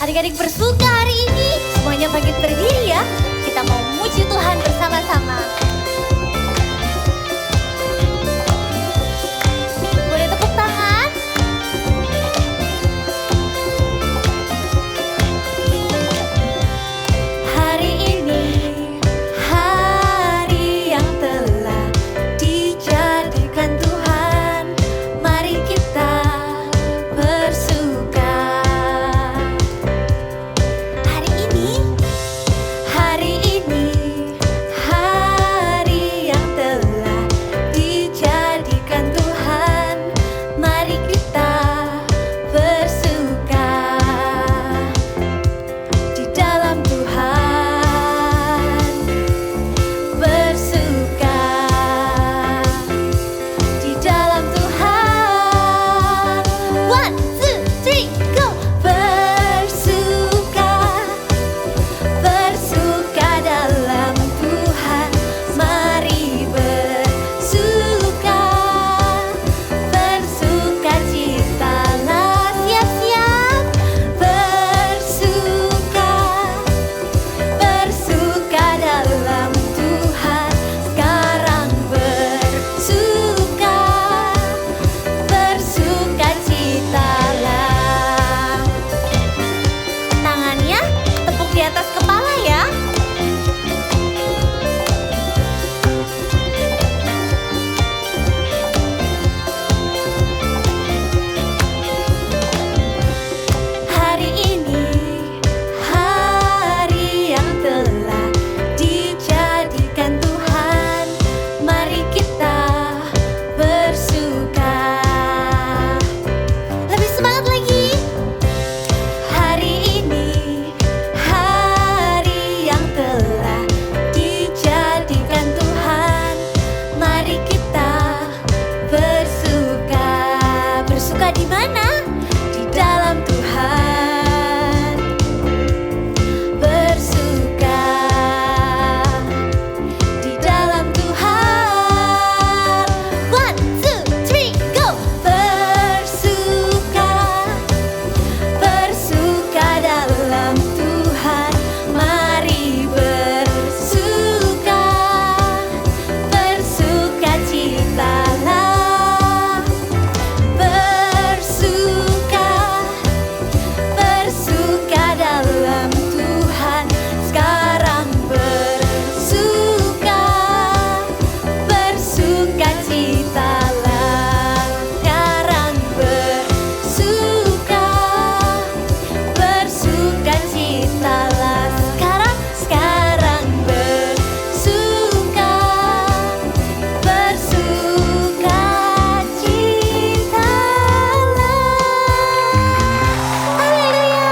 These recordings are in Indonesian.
Adik-adik bersuka hari ini, semuanya bangkit berdiri ya. Kita mau memuji Tuhan bersama-sama. Boleh tepuk tangan? Hari ini, hari yang telah dijadikan Tuhan, mari kita bersuka. Hari ini, hari yang telah dijadikan Tuhan, mari kita bersuka di dalam Tuhan, bersuka di dalam Tuhan. 1, 2, 3, go! Bersuka, bersuka dalam Tuhan, mari bersuka, bersuka citalah, siap-siap bersuka, bersuka dalam Tuhan, sekarang bersuka, bersuka citalah. Tangannya tepuk di atas kepala ya. Hari ini, hari yang telah dijadikan Tuhan, mari kita bersuka. Lebih semangat lagi. Hari ini, hari yang telah dijadikan Tuhan, mari kita bersuka. Bersuka di mana? Di dalam Tuhan. Bersuka di dalam Tuhan. 1, 2, 3, go! Bersuka, bersuka dalam Tuhan, mari bersuka, bersuka citalah. Bersuka, bersuka dalam Tuhan, sekarang bersuka, bersuka citalah. Sekarang bersuka, bersuka citalah. Sekarang bersuka, bersuka citalah. Haleluya.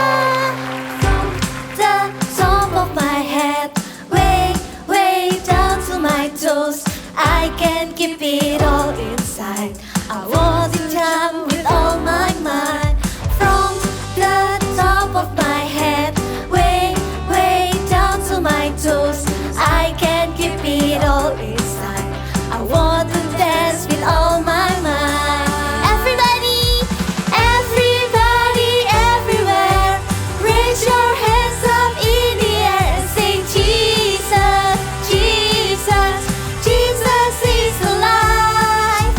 The top of my head, way, way down to my toes, I can't keep it all inside. I want to jump with all my might. From the top of my head, way, way down to my toes, I can't keep it all inside. I want to dance with all my might. Everybody, everybody, everywhere, raise your hands up in the air and say Jesus, Jesus, Jesus is alive.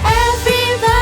Everybody,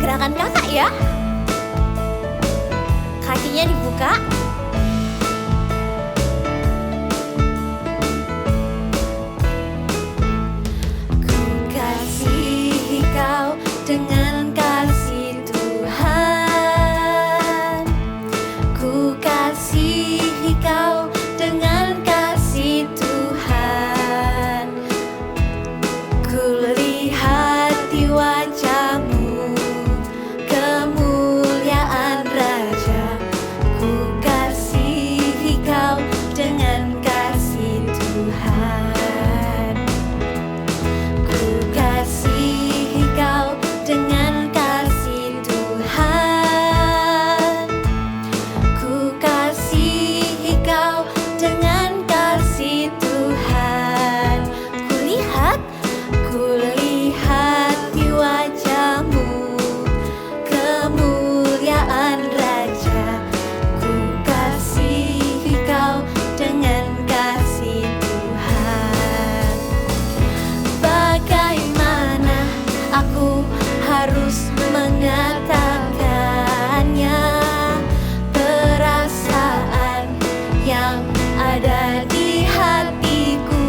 gerakan kakak ya. Kakinya dibuka. Ku kasihi kau dengan kasih Tuhan. Ku kasihi kau dengan kasih Tuhan. Ku lihat di wajahmu kemuliaan Raja. Ku kasihi kau dengan kasih Tuhan. Ku kasihi kau dengan kasih Tuhan. Ku kasihi kau dengan kasih Tuhan. Ku lihat di wajahmu kemuliaan Raja. Ku kasihi kau dengan kasih Tuhan. Bagaimana aku harus mengatakannya? Perasaan yang ada di hatiku.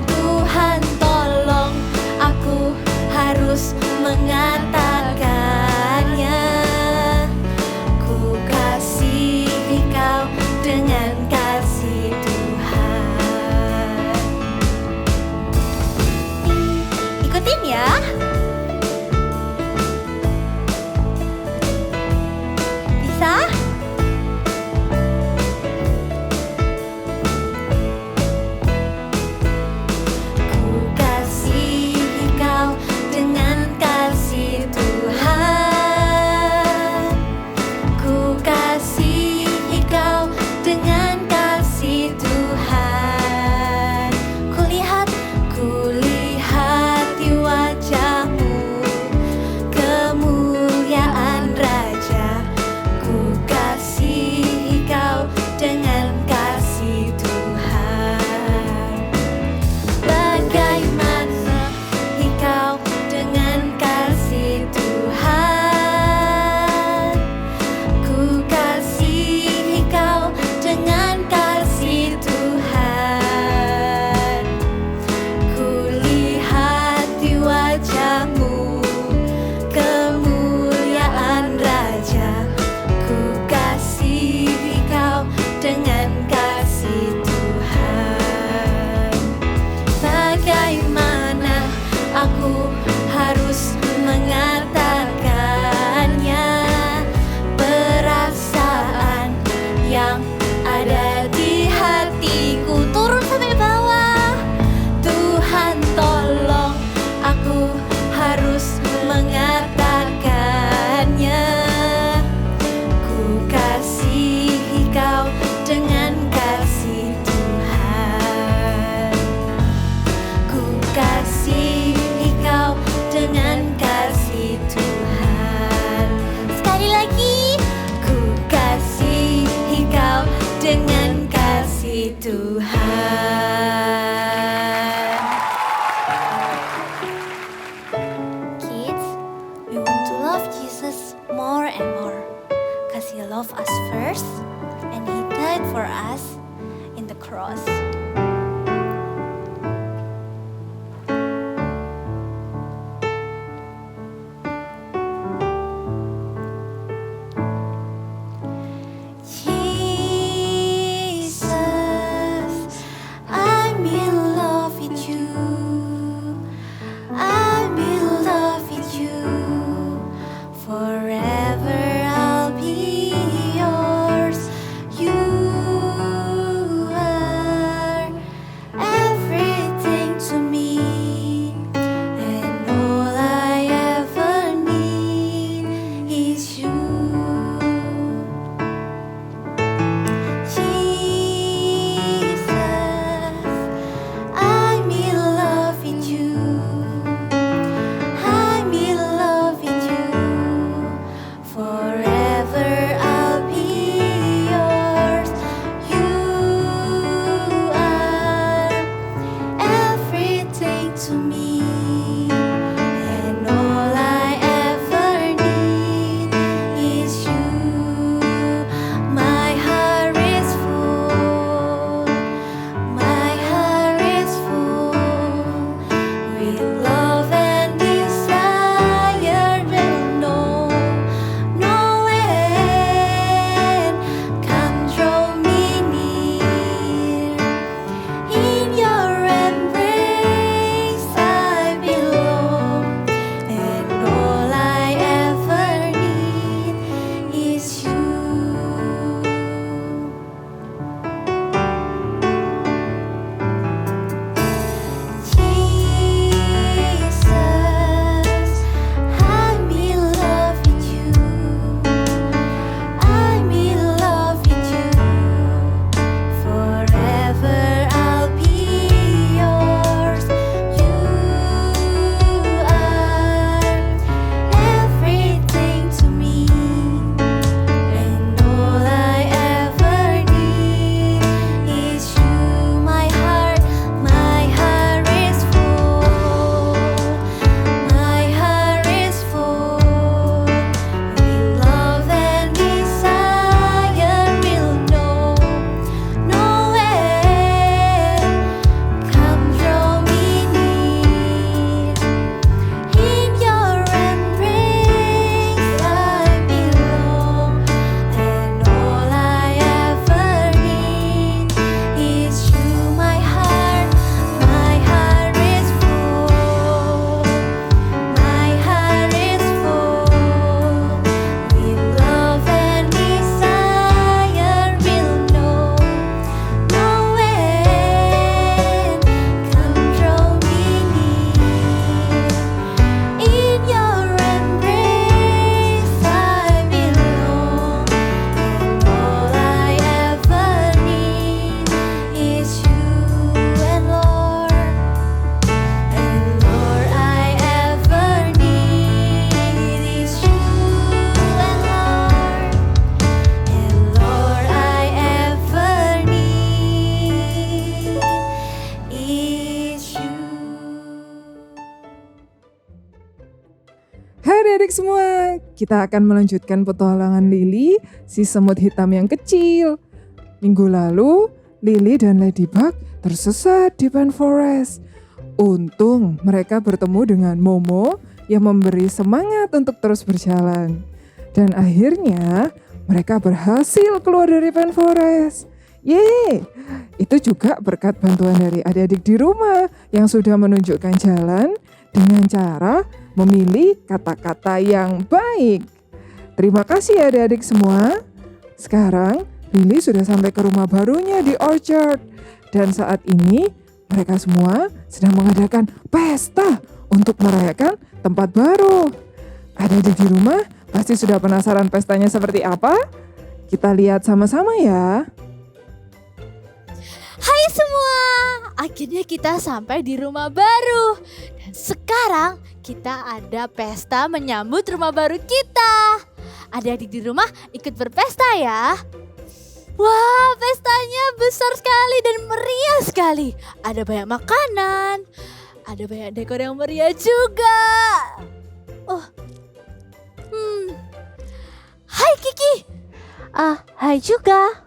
Tuhan tolong, aku harus mengatakannya. Ku kasihi kau dengan kasih Tuhan. Ikutin ya. Bisa? Ku kasihi kau dengan kasih Tuhan. Ku kasihi kau dengan kasih Tuhan. Ku lihat di wajahmu kemuliaan Raja. Ku kasihi kau dengan kasih Tuhan. Bagaimana engkau dengan kasih Tuhan? Ku kasihi kau dengan kasih Tuhan. Ku lihat di wajahmu kemuliaan Raja. Ku kasihi kau dengan kasih Tuhan. Bagaimana aku harus mengatakannya? Perasaan yang ada di hatiku. Turun sampai bawah. Tuhan tolong, aku harus mengatakannya. Ku kasihi kau dengan kasih Tuhan. Ku kasihi kau dengan kasih Tuhan. Sekali lagi, ku kasihi kau dengan kasih Tuhan. Kids, we want to love Jesus more and more, 'cause He loved us first and He died for us in the cross. Jesus, I'm in love with you. I'm in love with you. Forever I'll be yours. You are semua, kita akan melanjutkan petualangan Lily, si semut hitam yang kecil. Minggu lalu, Lily dan Ladybug tersesat di Pine Forest. Untung mereka bertemu dengan Momo yang memberi semangat untuk terus berjalan. Dan akhirnya mereka berhasil keluar dari Pine Forest. Yeay! Itu juga berkat bantuan dari adik-adik di rumah yang sudah menunjukkan jalan dengan cara memilih kata-kata yang baik. Terima kasih ya adik-adik semua. Sekarang Lily sudah sampai ke rumah barunya di Orchard. Dan saat ini mereka semua sedang mengadakan pesta untuk merayakan tempat baru. Adik-adik di rumah pasti sudah penasaran pestanya seperti apa? Kita lihat sama-sama ya. Hai semua, akhirnya kita sampai di rumah baru. Dan sekarang kita ada pesta menyambut rumah baru kita. Adik-adik di rumah ikut berpesta ya. Wah, pestanya besar sekali dan meriah sekali. Ada banyak makanan, ada banyak dekor yang meriah juga. Hai Kiki. Hai juga.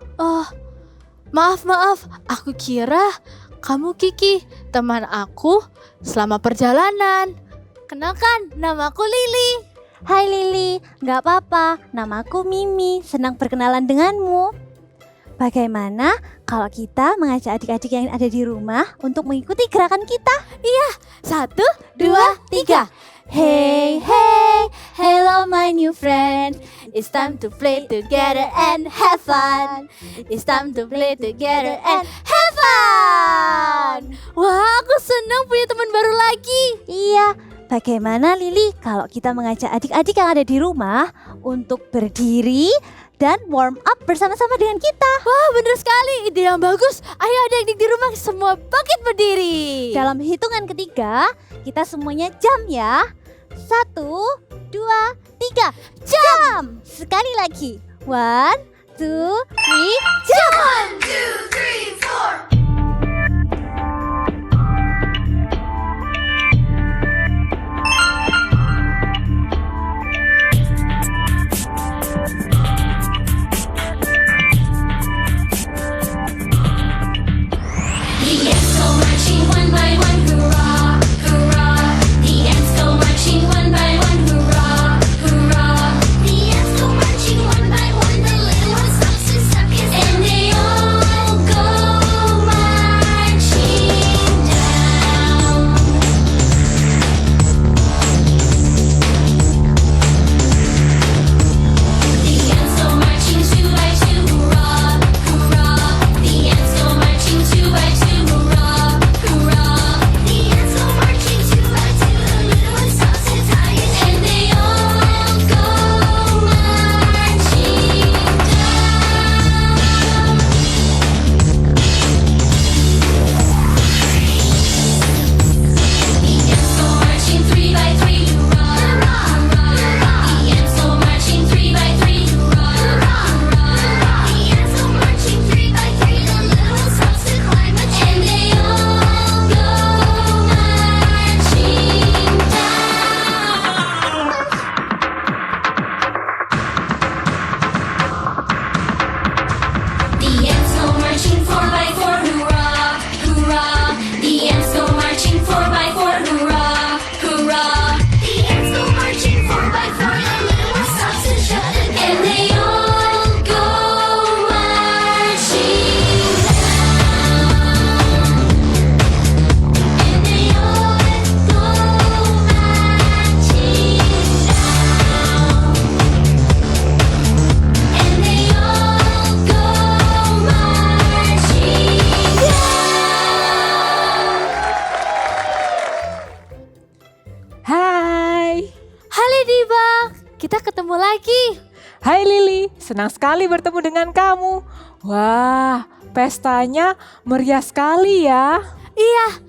Maaf, aku kira kamu Kiki, teman aku selama perjalanan. Kenalkan, namaku Lily. Hai Lily, gak apa-apa, namaku Mimi, senang berkenalan denganmu. Bagaimana kalau kita mengajak adik-adik yang ada di rumah untuk mengikuti gerakan kita? 1, 2, 3. Hey, hey, hello my new friend. It's time to play together and have fun. It's time to play together and have fun. Wah, aku senang punya teman baru lagi. Iya, bagaimana Lily kalau kita mengajak adik-adik yang ada di rumah untuk berdiri dan warm up bersama-sama dengan kita? Wah, benar sekali, ide yang bagus. Ayo adik-adik di rumah semua bangkit berdiri. Dalam hitungan ketiga, kita semuanya jam ya. 1, 2, 3, jam. Sekali lagi. 1, 2, 3, jam. 1, 2, 3, 4. Kita ketemu lagi. Hai Lily, senang sekali bertemu dengan kamu. Wah, pestanya meriah sekali ya. Iya.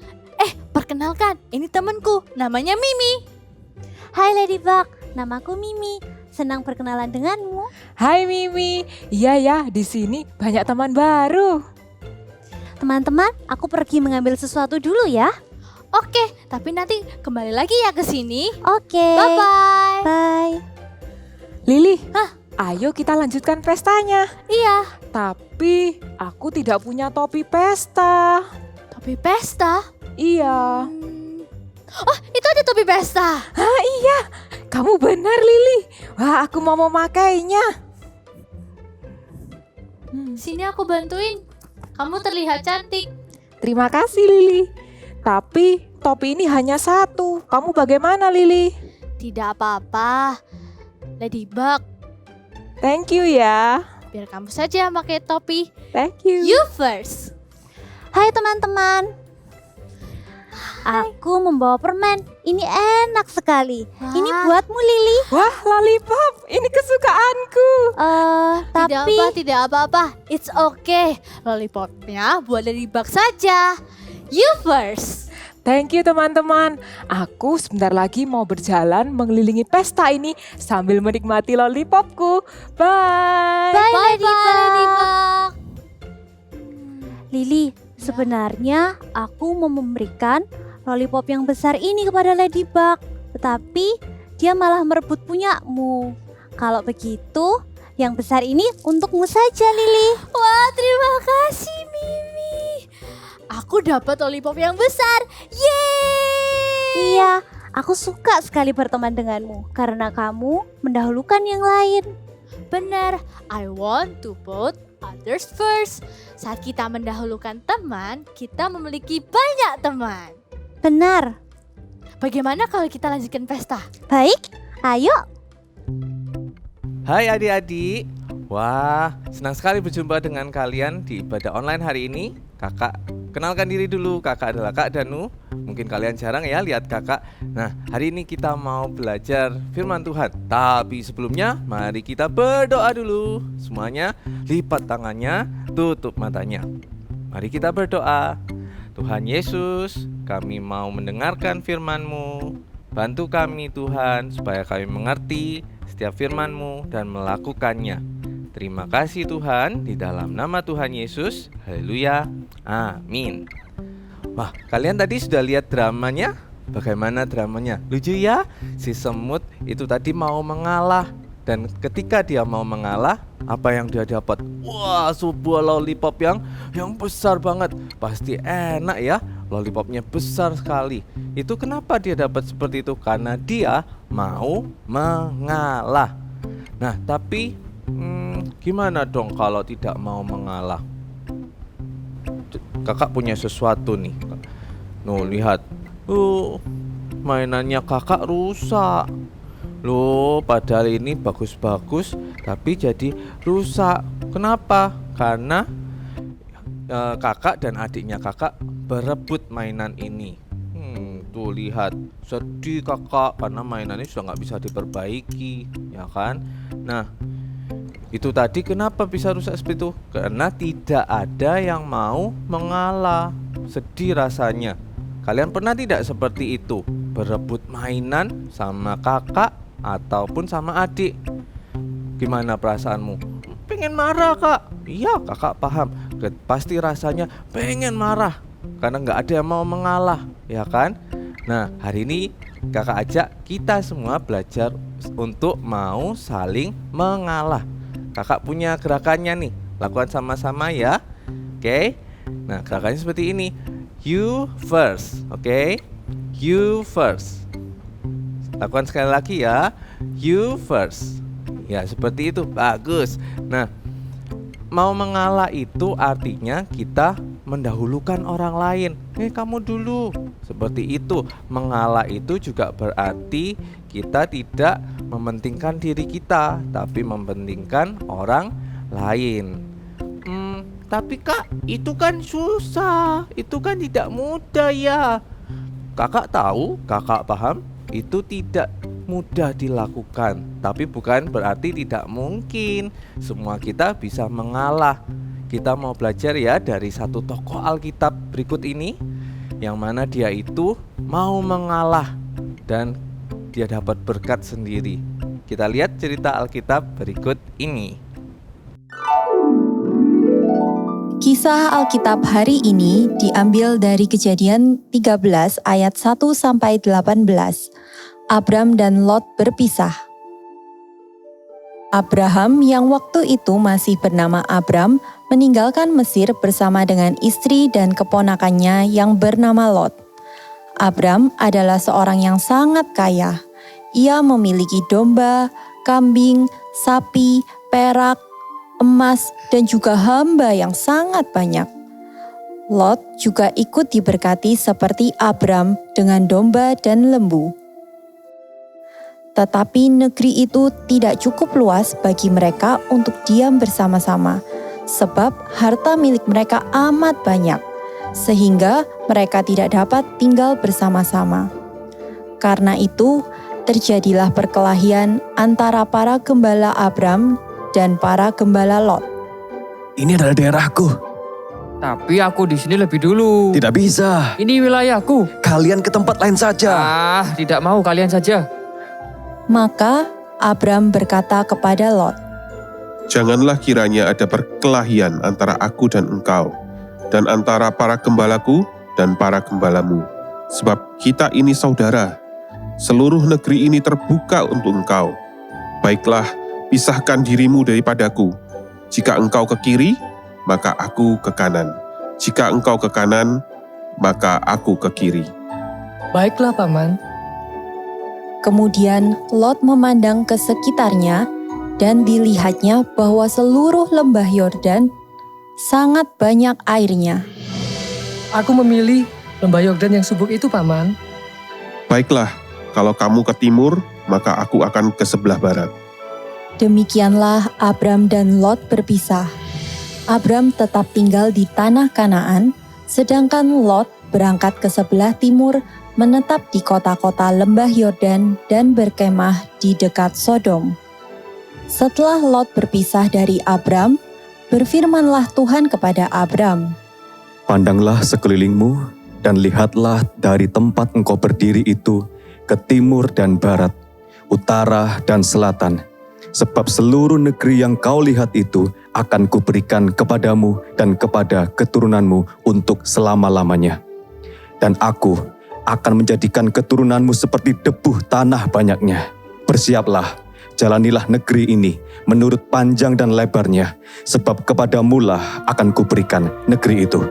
Perkenalkan, ini temanku, namanya Mimi. Hai Ladybug, namaku Mimi. Senang berkenalan denganmu. Hai Mimi, iya ya, di sini banyak teman baru. Teman-teman, aku pergi mengambil sesuatu dulu ya. Oke, tapi nanti kembali lagi ya ke sini. Oke. Bye-bye. Bye. Lili, ayo kita lanjutkan pestanya. Iya, Tapi aku tidak punya topi pesta. topi pesta. Iya. Oh, itu ada topi pesta. Ah iya, kamu benar Lili. Wah, aku mau memakainya. Sini aku bantuin. Kamu terlihat cantik. Terima kasih Lili. Tapi topi ini hanya satu. Kamu bagaimana Lili? Tidak apa-apa. Ladybug, Thank you ya. biar kamu saja pakai topi. Thank you. You first. Hai teman-teman. Aku membawa permen. Ini enak sekali. Ini Wah. buatmu Lili. Wah, lollipop. Ini kesukaanku. Tidak apa-apa. It's okay. Lollipopnya buat Ladybug saja. You first. Thank you teman-teman. Aku sebentar lagi mau berjalan mengelilingi pesta ini sambil menikmati lollipopku. Bye. Bye, Bye-bye, Ladybug. Lili, sebenarnya aku mau memberikan lollipop yang besar ini kepada Ladybug, tetapi dia malah merebut punyamu. Kalau begitu, yang besar ini untukmu saja, Lili. Wah, terima kasih Mimi. Aku dapat lollipop yang besar. Yeay. Iya, aku suka sekali berteman denganmu karena kamu mendahulukan yang lain. Benar, I want to put others first. Saat kita mendahulukan teman, kita memiliki banyak teman. Benar. Bagaimana kalau kita lanjutkan pesta? Baik, ayo. Hai adik-adik. Wah, senang sekali berjumpa dengan kalian di ibadah online hari ini. Kakak, kenalkan diri dulu. Kakak adalah Kak Danu. Mungkin kalian jarang ya lihat kakak. Nah, hari ini kita mau belajar firman Tuhan. Tapi sebelumnya, mari kita berdoa dulu. Semuanya lipat tangannya, tutup matanya. Mari kita berdoa. Tuhan Yesus, kami mau mendengarkan firman-Mu. Bantu kami Tuhan, supaya kami mengerti setiap firman-Mu dan melakukannya. Terima kasih Tuhan, di dalam nama Tuhan Yesus. Haleluya. Amin. Wah, kalian tadi sudah lihat dramanya? Bagaimana dramanya? Lucu ya? Si semut itu tadi mau mengalah. Dan ketika dia mau mengalah, apa yang dia dapat? Wah, sebuah lollipop yang besar banget. Pasti enak ya, lollipopnya besar sekali. Itu kenapa dia dapat seperti itu? Karena dia mau mengalah. Nah, tapi gimana dong kalau tidak mau mengalah? Kakak punya sesuatu nih. Nuh, lihat. Mainannya kakak rusak. Loh, padahal ini bagus-bagus, tapi jadi rusak. Kenapa? Karena kakak dan adiknya kakak berebut mainan ini. Tuh lihat, sedih kakak karena mainannya sudah nggak bisa diperbaiki, ya kan? Nah, itu tadi kenapa bisa rusak seperti itu? Karena tidak ada yang mau mengalah. Sedih rasanya. Kalian pernah tidak seperti itu? Berebut mainan sama kakak ataupun sama adik. Gimana perasaanmu? Pengen marah kak. Iya, kakak paham. Pasti rasanya pengen marah karena nggak ada yang mau mengalah, ya kan? Nah, hari ini kakak ajak kita semua belajar untuk mau saling mengalah. Kakak punya gerakannya nih, lakukan sama-sama ya. Oke. Nah, gerakannya seperti ini. You first, oke? You first. Lakukan sekali lagi ya. You first. Ya, seperti itu. Bagus. Nah, mau mengalah itu artinya kita mendahulukan orang lain. Kamu dulu. Seperti itu. Mengalah itu juga berarti kita tidak mementingkan diri kita, tapi mementingkan orang lain. Tapi kak, itu kan susah. Itu kan tidak mudah ya. Kakak tahu, kakak paham, itu tidak mudah dilakukan. Tapi bukan berarti tidak mungkin. Semua kita bisa mengalah. Kita mau belajar ya dari satu tokoh Alkitab berikut ini, yang mana dia itu mau mengalah dan dia dapat berkat sendiri. Kita lihat cerita Alkitab berikut ini. Kisah Alkitab hari ini diambil dari Kejadian 13 ayat 1-18. Abram dan Lot berpisah. Abraham yang waktu itu masih bernama Abram meninggalkan Mesir bersama dengan istri dan keponakannya yang bernama Lot. Abram adalah seorang yang sangat kaya. Ia memiliki domba, kambing, sapi, perak, emas, dan juga hamba yang sangat banyak. Lot juga ikut diberkati seperti Abram dengan domba dan lembu. Tetapi negeri itu tidak cukup luas bagi mereka untuk diam bersama-sama, sebab harta milik mereka amat banyak, sehingga mereka tidak dapat tinggal bersama-sama. Karena itu, terjadilah perkelahian antara para gembala Abram dan para gembala Lot. Ini adalah daerahku. Tapi aku di sini lebih dulu. Tidak bisa. Ini wilayahku. Kalian ke tempat lain saja. Tidak mau, kalian saja. Maka Abram berkata kepada Lot, "Janganlah kiranya ada perkelahian antara aku dan engkau, dan antara para gembalaku dan para gembalamu. Sebab kita ini saudara. Seluruh negeri ini terbuka untuk engkau. Baiklah, pisahkan dirimu daripadaku. Jika engkau ke kiri, maka aku ke kanan. Jika engkau ke kanan, maka aku ke kiri." Baiklah, Paman. Kemudian Lot memandang ke sekitarnya dan dilihatnya bahwa seluruh lembah Yordan sangat banyak airnya. Aku memilih lembah Yordan yang subur itu, Paman. "Baiklah, kalau kamu ke timur, maka aku akan ke sebelah barat." Demikianlah Abram dan Lot berpisah. Abram tetap tinggal di tanah Kanaan, sedangkan Lot berangkat ke sebelah timur, menetap di kota-kota lembah Yordan dan berkemah di dekat Sodom. Setelah Lot berpisah dari Abram, berfirmanlah Tuhan kepada Abram, Pandanglah sekelilingmu dan lihatlah dari tempat engkau berdiri itu ke timur dan barat, utara dan selatan. Sebab seluruh negeri yang kau lihat itu akan kuberikan kepadamu dan kepada keturunanmu untuk selama-lamanya. Dan aku akan menjadikan keturunanmu seperti debu tanah banyaknya. Bersiaplah, jalanilah negeri ini menurut panjang dan lebarnya, sebab kepadamulah akan kuberikan negeri itu.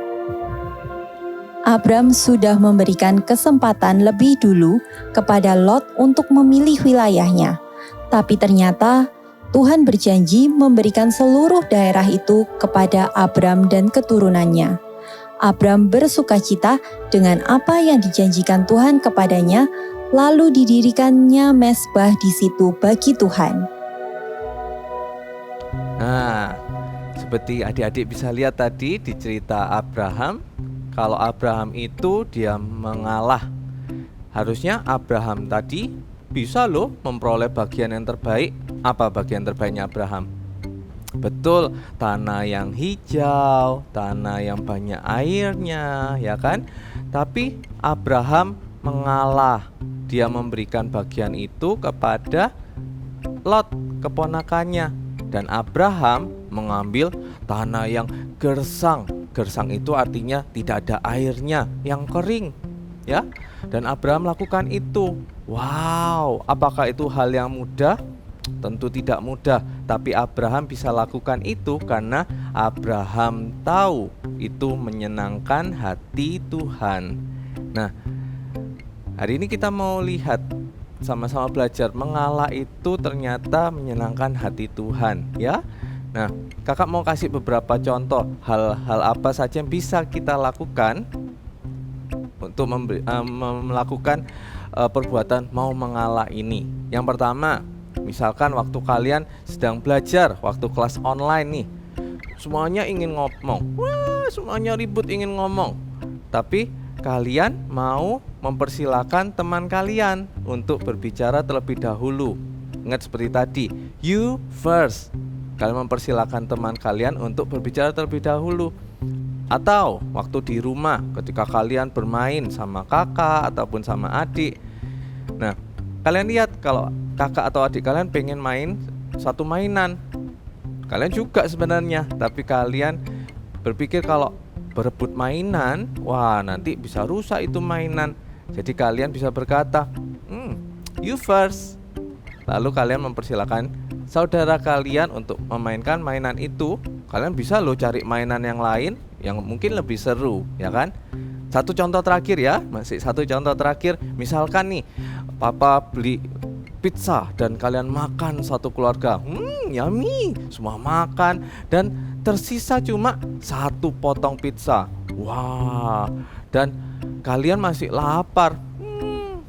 Abram sudah memberikan kesempatan lebih dulu kepada Lot untuk memilih wilayahnya. Tapi ternyata Tuhan berjanji memberikan seluruh daerah itu kepada Abram dan keturunannya. Abram bersukacita dengan apa yang dijanjikan Tuhan kepadanya, lalu didirikannya mezbah di situ bagi Tuhan. Nah, seperti adik-adik bisa lihat tadi di cerita Abraham, kalau Abraham itu dia mengalah. Harusnya Abraham tadi bisa loh memperoleh bagian yang terbaik. Apa bagian terbaiknya Abraham? Betul, tanah yang hijau, tanah yang banyak airnya, ya kan? Tapi Abraham mengalah. Dia memberikan bagian itu kepada Lot, keponakannya. Dan Abraham mengambil tanah yang gersang. Gersang itu artinya tidak ada airnya, yang kering, ya. Dan Abraham lakukan itu. Wow, apakah itu hal yang mudah? Tentu tidak mudah, tapi Abraham bisa lakukan itu karena Abraham tahu itu menyenangkan hati Tuhan. Nah, hari ini kita mau lihat sama-sama belajar mengalah itu ternyata menyenangkan hati Tuhan, ya. Nah, kakak mau kasih beberapa contoh hal-hal apa saja yang bisa kita lakukan untuk melakukan perbuatan mau mengalah ini. Yang pertama, misalkan waktu kalian sedang belajar, waktu kelas online nih, semuanya ingin ngomong, wah semuanya ribut ingin ngomong, tapi kalian mau mempersilahkan teman kalian untuk berbicara terlebih dahulu. Ingat seperti tadi, you first. Kalian mempersilahkan teman kalian untuk berbicara terlebih dahulu. Atau waktu di rumah ketika kalian bermain sama kakak ataupun sama adik. Nah, kalian lihat kalau kakak atau adik kalian pengen main satu mainan, kalian juga sebenarnya, tapi kalian berpikir kalau berebut mainan, wah nanti bisa rusak itu mainan. Jadi kalian bisa berkata, you first. Lalu kalian mempersilakan saudara kalian untuk memainkan mainan itu. Kalian bisa loh cari mainan yang lain yang mungkin lebih seru, ya kan? Satu contoh terakhir ya, masih satu contoh terakhir. Misalkan nih, papa beli pizza dan kalian makan satu keluarga. Yummy, semua makan dan tersisa cuma satu potong pizza. Wah, dan kalian masih lapar.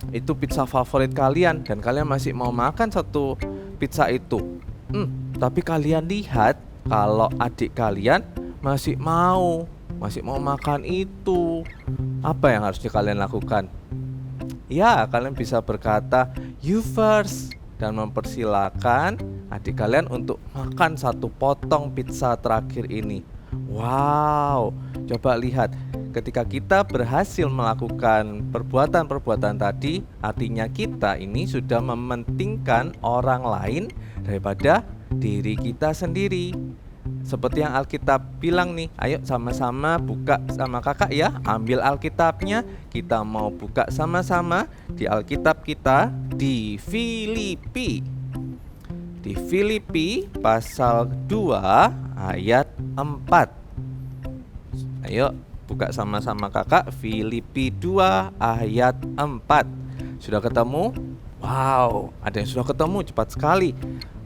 Itu pizza favorit kalian dan kalian masih mau makan satu pizza itu. Tapi kalian lihat kalau adik kalian masih mau makan itu. Apa yang harusnya kalian lakukan? Ya, kalian bisa berkata you first dan mempersilahkan adik kalian untuk makan satu potong pizza terakhir ini. Wow, coba lihat, ketika kita berhasil melakukan perbuatan-perbuatan tadi, artinya kita ini sudah mementingkan orang lain daripada diri kita sendiri. Seperti yang Alkitab bilang nih, ayo sama-sama buka sama kakak ya. Ambil Alkitabnya, kita mau buka sama-sama di Alkitab kita di Filipi. Di Filipi pasal 2 ayat 4. Ayo buka sama-sama kakak, Filipi 2 ayat 4. Sudah ketemu? Wow, ada yang sudah ketemu, cepat sekali.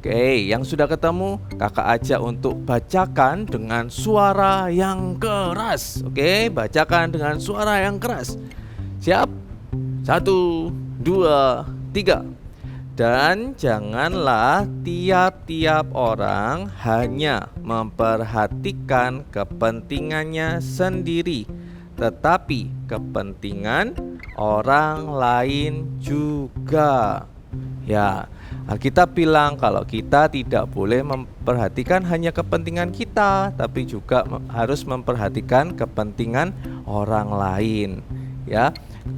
Oke, yang sudah ketemu, kakak ajak untuk bacakan dengan suara yang keras. Oke, bacakan dengan suara yang keras. Siap? 1, 2, 3. Dan janganlah tiap-tiap orang hanya memperhatikan kepentingannya sendiri, tetapi kepentingan orang lain juga. Ya, Alkitab bilang kalau kita tidak boleh memperhatikan hanya kepentingan kita, tapi juga harus memperhatikan kepentingan orang lain. Ya,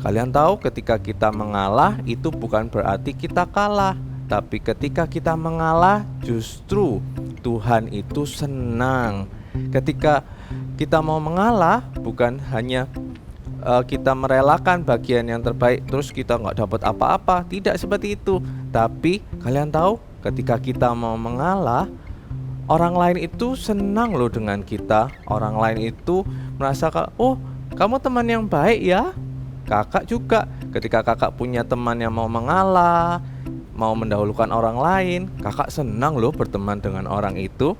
kalian tahu ketika kita mengalah itu bukan berarti kita kalah, tapi ketika kita mengalah justru Tuhan itu senang. Ketika kita mau mengalah bukan hanya kita merelakan bagian yang terbaik terus kita nggak dapat apa-apa, tidak seperti itu. Tapi kalian tahu ketika kita mau mengalah, orang lain itu senang loh dengan kita. Orang lain itu merasa, oh kamu teman yang baik ya. Kakak juga ketika kakak punya teman yang mau mengalah, mau mendahulukan orang lain, kakak senang loh berteman dengan orang itu.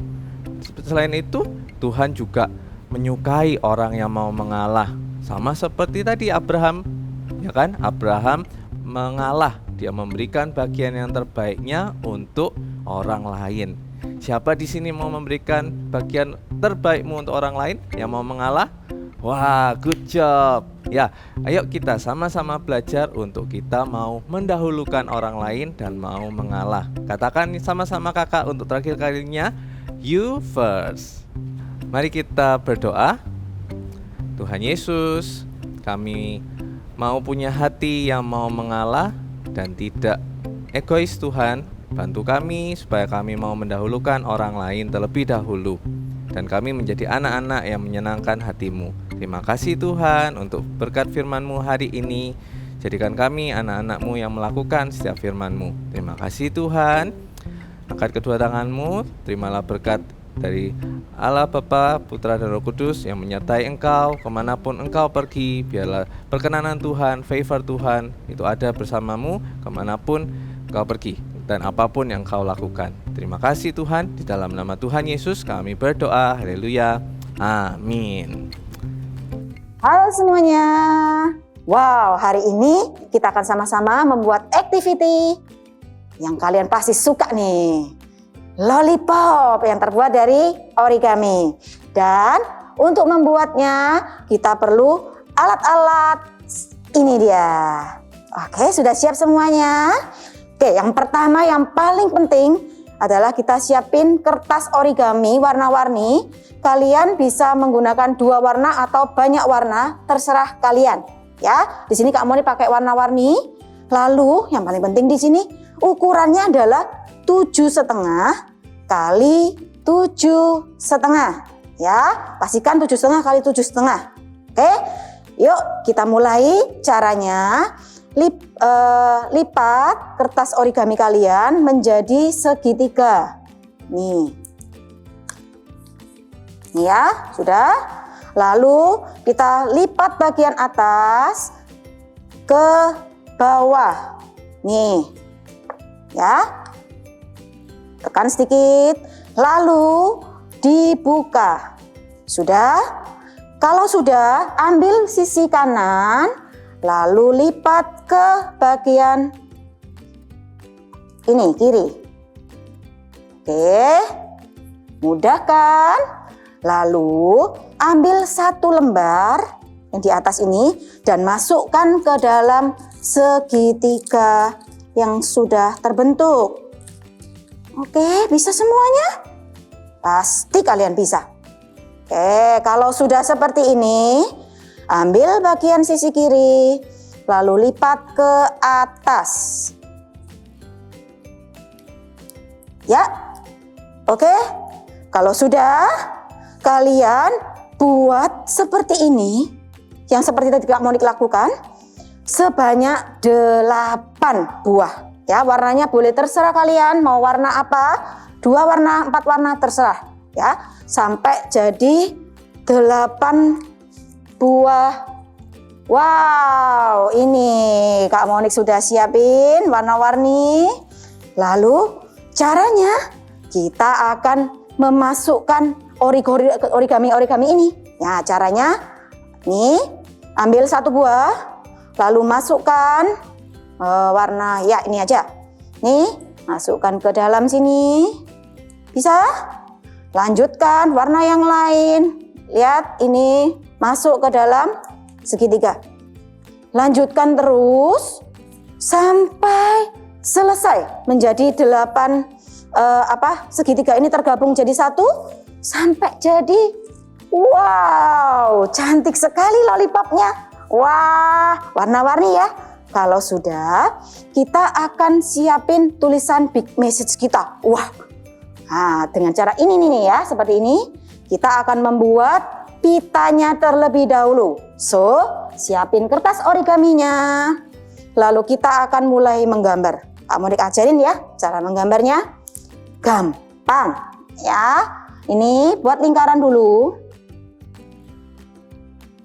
Selain itu Tuhan juga menyukai orang yang mau mengalah. Sama seperti tadi Abraham, ya kan? Abraham mengalah, dia memberikan bagian yang terbaiknya untuk orang lain. Siapa di sini mau memberikan bagian terbaikmu untuk orang lain yang mau mengalah? Wah, good job. Ya, ayo kita sama-sama belajar untuk kita mau mendahulukan orang lain dan mau mengalah. Katakan sama-sama kakak untuk terakhir kalinya, you first. Mari kita berdoa. Tuhan Yesus, kami mau punya hati yang mau mengalah dan tidak egois. Tuhan, bantu kami supaya kami mau mendahulukan orang lain terlebih dahulu, dan kami menjadi anak-anak yang menyenangkan hati-Mu. Terima kasih Tuhan untuk berkat firman-Mu hari ini. Jadikan kami anak-anak-Mu yang melakukan setiap firman-Mu. Terima kasih Tuhan. Angkat kedua tangan-Mu, terimalah berkat dari Allah Bapa, Putra dan Roh Kudus yang menyertai engkau kemanapun engkau pergi. Biarlah perkenanan Tuhan, favor Tuhan itu ada bersamamu kemanapun engkau pergi dan apapun yang engkau lakukan. Terima kasih Tuhan, di dalam nama Tuhan Yesus kami berdoa. Haleluya, amin. Halo semuanya. Wow, hari ini kita akan sama-sama membuat activity yang kalian pasti suka nih. Lollipop yang terbuat dari origami. Dan untuk membuatnya kita perlu alat-alat. Ini dia. Oke, sudah siap semuanya? Oke, yang pertama yang paling penting adalah kita siapin kertas origami warna-warni. Kalian bisa menggunakan 2 warna atau banyak warna, terserah kalian. Ya, di sini Kak Moni pakai warna-warni. Lalu yang paling penting di sini ukurannya adalah 7,5 kali 7,5. Ya, pastikan 7,5 kali 7,5. Oke, yuk kita mulai. Caranya lipat kertas origami kalian menjadi segitiga. Nih ya, sudah. Lalu kita lipat bagian atas ke bawah. Nih, ya. Tekan sedikit, lalu dibuka. Sudah? Kalau sudah, ambil sisi kanan, lalu lipat ke bagian ini, kiri. Oke, mudah kan? Lalu ambil satu lembar yang di atas ini dan masukkan ke dalam segitiga yang sudah terbentuk. Oke, bisa semuanya? Pasti kalian bisa. Oke, kalau sudah seperti ini, ambil bagian sisi kiri, lalu lipat ke atas. Ya, oke. Kalau sudah, kalian buat seperti ini, yang seperti tadi Kak Monik lakukan, sebanyak 8 buah. Ya, warnanya boleh terserah kalian, mau warna apa, 2 warna, 4 warna, terserah. Ya, sampai jadi 8 buah. Wow, ini Kak Monik sudah siapin warna-warni. Lalu caranya kita akan memasukkan origami ini. Ya, caranya nih, ambil 1 buah, lalu masukkan warna, ya ini aja. Nih, masukkan ke dalam sini. Bisa? Lanjutkan warna yang lain. Lihat, ini masuk ke dalam segitiga. Lanjutkan terus sampai selesai menjadi 8 segitiga ini tergabung jadi 1 sampai jadi wow, cantik sekali lollipopnya. Wah, warna-warni ya. Kalau sudah, kita akan siapin tulisan big message kita. Wah. Nah, dengan cara ini nih ya, seperti ini, kita akan membuat pitanya terlebih dahulu. So, siapin kertas origaminya. Lalu kita akan mulai menggambar. Kak Monik ajarin ya, cara menggambarnya. Gampang ya. Ini buat lingkaran dulu.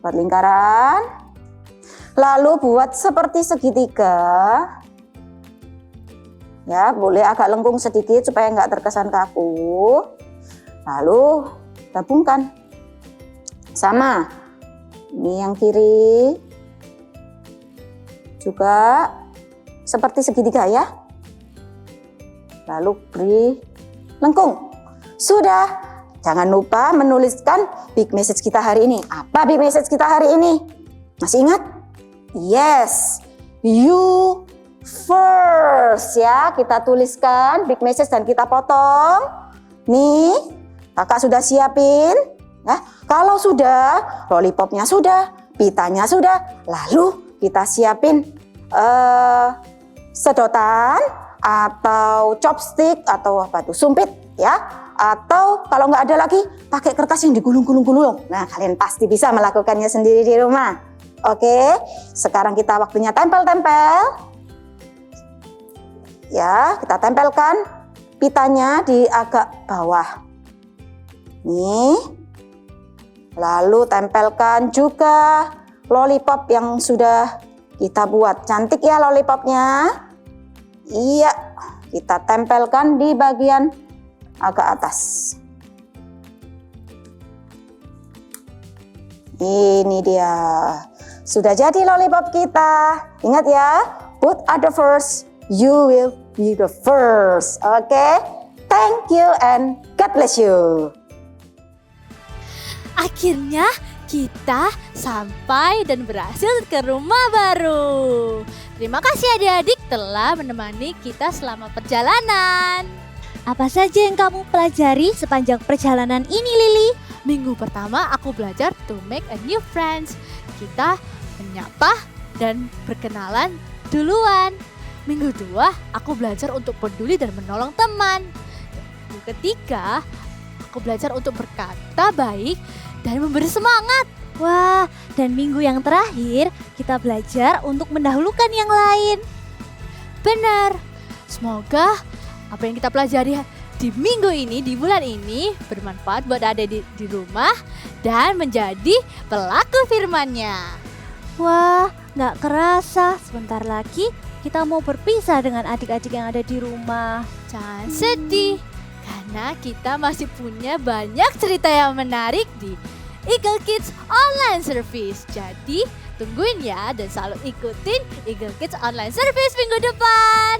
Buat lingkaran. Lalu buat seperti segitiga. Ya, boleh agak lengkung sedikit supaya nggak terkesan kaku. Lalu gabungkan. Sama. Ini yang kiri. Juga seperti segitiga ya. Lalu beri lengkung. Sudah. Jangan lupa menuliskan big message kita hari ini. Apa big message kita hari ini? Masih ingat? Yes. You first ya, kita tuliskan big message dan kita potong. Nih, kakak sudah siapin ya. Kalau sudah, lollipopnya sudah, pitanya sudah, lalu kita siapin sedotan atau chopstick atau apa tuh, sumpit ya. Atau kalau nggak ada lagi, pakai kertas yang digulung-gulung-gulung. Nah, kalian pasti bisa melakukannya sendiri di rumah. Oke, sekarang kita waktunya tempel-tempel. Ya, kita tempelkan pitanya di agak bawah. Nih. Lalu tempelkan juga lollipop yang sudah kita buat. Cantik ya lollipopnya. Iya, kita tempelkan di bagian agak atas. Ini dia. Sudah jadi lollipop kita. Ingat ya, put at the first. You will be the first. Oke, thank you and God bless you. Akhirnya kita sampai dan berhasil ke rumah baru. Terima kasih adik-adik telah menemani kita selama perjalanan. Apa saja yang kamu pelajari sepanjang perjalanan ini, Lili? Minggu pertama aku belajar to make a new friends. Kita menyapa dan berkenalan duluan. Minggu 2 aku belajar untuk peduli dan menolong teman. Minggu ketiga aku belajar untuk berkata baik dan memberi semangat. Wah, dan minggu yang terakhir kita belajar untuk mendahulukan yang lain. Benar. Semoga apa yang kita pelajari di minggu ini, di bulan ini bermanfaat buat adik di rumah dan menjadi pelaku firman-Nya. Wah, gak kerasa sebentar lagi kita mau berpisah dengan adik-adik yang ada di rumah. Jangan sedih, karena kita masih punya banyak cerita yang menarik di Eagle Kids Online Service. Jadi tungguin ya dan selalu ikutin Eagle Kids Online Service minggu depan.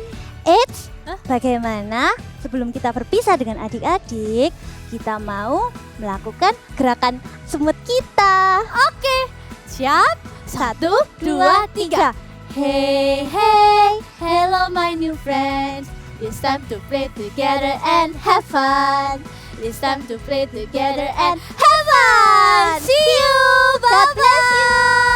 Eits, bagaimana sebelum kita berpisah dengan adik-adik, kita mau melakukan gerakan semut kita. Oke, siap? 1, 2, 3. Hey, hey, hello my new friends. It's time to play together and have fun. It's time to play together and have fun. See you. God bless you.